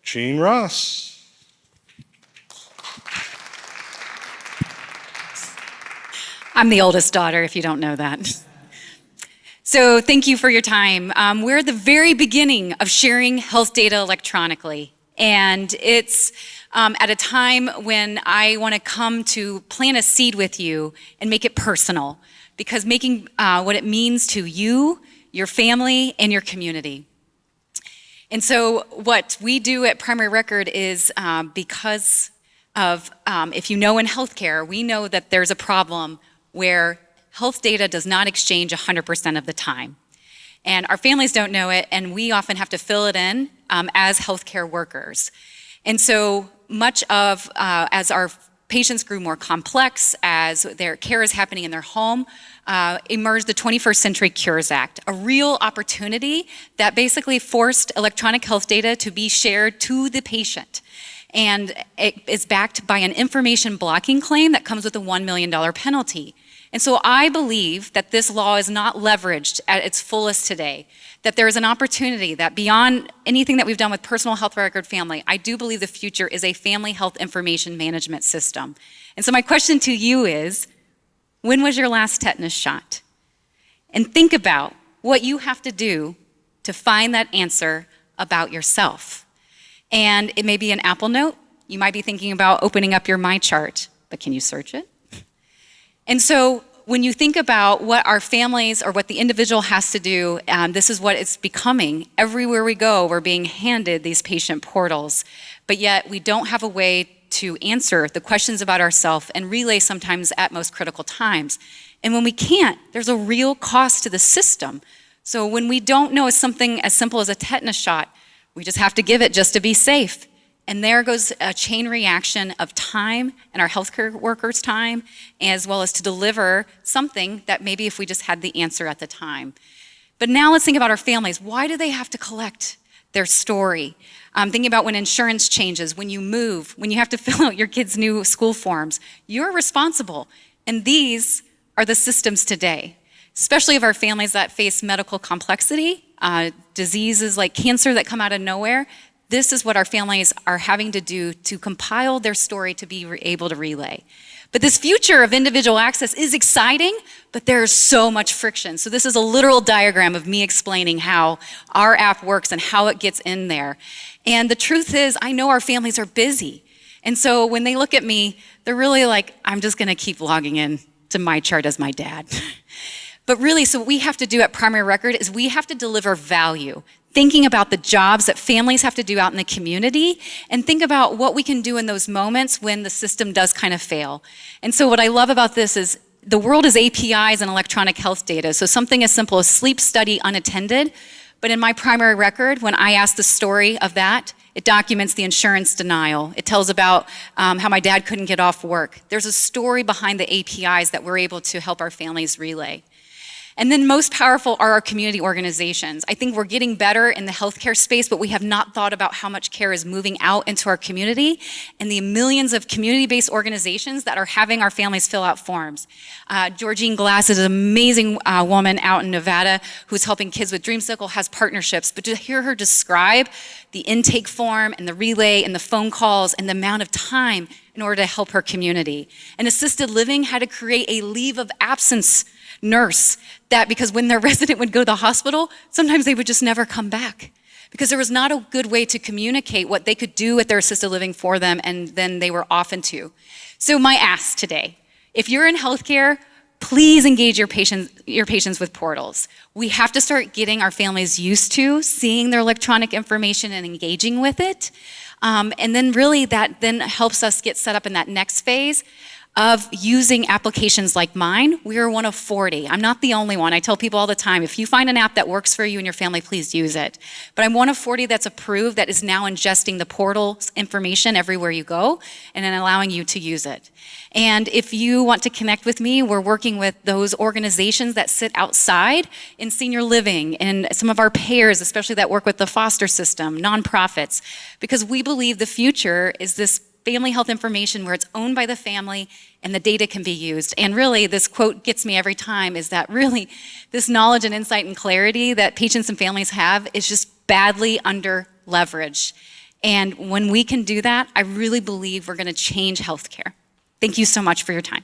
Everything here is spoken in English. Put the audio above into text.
Jean Ross. I'm the oldest daughter, if you don't know that. So thank you for your time. We're at the very beginning of sharing health data electronically. And it's at a time when I want to come to plant a seed with you and make it personal, because making what it means to you, your family, and your community. And so what we do at Primary Record is because of, if you know in healthcare, we know that there's a problem where health data does not exchange 100% of the time. And our families don't know it, and we often have to fill it in as healthcare workers. And so much of, as our patients grew more complex, as their care is happening in their home, emerged the 21st Century Cures Act, a real opportunity that basically forced electronic health data to be shared to the patient. And it is backed by an information blocking claim that comes with a $1 million penalty. And so I believe that this law is not leveraged at its fullest today, that there is an opportunity that beyond anything that we've done with personal health record family, I do believe the future is a family health information management system. And so my question to you is, when was your last tetanus shot? And think about what you have to do to find that answer about yourself. And it may be an Apple Note. You might be thinking about opening up your My Chart, but can you search it? And so when you think about what our families or what the individual has to do, this is what it's becoming. Everywhere we go, we're being handed these patient portals, but yet we don't have a way to answer the questions about ourselves and relay sometimes at most critical times. And when we can't, there's a real cost to the system. So when we don't know something as simple as a tetanus shot, we just have to give it just to be safe. And there goes a chain reaction of time and our healthcare workers' time, as well as to deliver something that maybe if we just had the answer at the time. But now let's think about our families. Why do they have to collect their story? Thinking about when insurance changes, when you move, when you have to fill out your kids' new school forms, you're responsible. And these are the systems today, especially of our families that face medical complexity, diseases like cancer that come out of nowhere. This is what our families are having to do to compile their story to be able to relay. But this future of individual access is exciting, but there's so much friction. So this is a literal diagram of me explaining how our app works and how it gets in there. And the truth is, I know our families are busy. And so when they look at me, they're really like, I'm just gonna keep logging in to My Chart as my dad. But really, so what we have to do at Primary Record is we have to deliver value, thinking about the jobs that families have to do out in the community, and think about what we can do in those moments when the system does kind of fail. And so what I love about this is the world is APIs and electronic health data. So something as simple as sleep study unattended, but in my Primary Record, when I ask the story of that, it documents the insurance denial. It tells about how my dad couldn't get off work. There's a story behind the APIs that we're able to help our families relay. And then most powerful are our community organizations. I think we're getting better in the healthcare space, but we have not thought about how much care is moving out into our community and the millions of community-based organizations that are having our families fill out forms. Georgine Glass is an amazing woman out in Nevada who's helping kids with Dreamsicle, has partnerships, but to hear her describe the intake form and the relay and the phone calls and the amount of time in order to help her community. And assisted living had to create a leave of absence nurse that because when their resident would go to the hospital, sometimes they would just never come back because there was not a good way to communicate what they could do at their assisted living for them, and then they were off into. So my ask today, if you're in healthcare, please engage your patients with portals. We have to start getting our families used to seeing their electronic information and engaging with it. And then really that then helps us get set up in that next phase of using applications like mine. We are one of 40. I'm not the only one. I tell people all the time, if you find an app that works for you and your family, please use it. But I'm one of 40 that's approved that is now ingesting the portal's information everywhere you go and then allowing you to use it. And if you want to connect with me, we're working with those organizations that sit outside in senior living and some of our payers, especially that work with the foster system, nonprofits, because we believe the future is this family health information where it's owned by the family and the data can be used. And really, this quote gets me every time, is that really this knowledge and insight and clarity that patients and families have is just badly under leveraged. And when we can do that, I really believe we're going to change healthcare. Thank you so much for your time.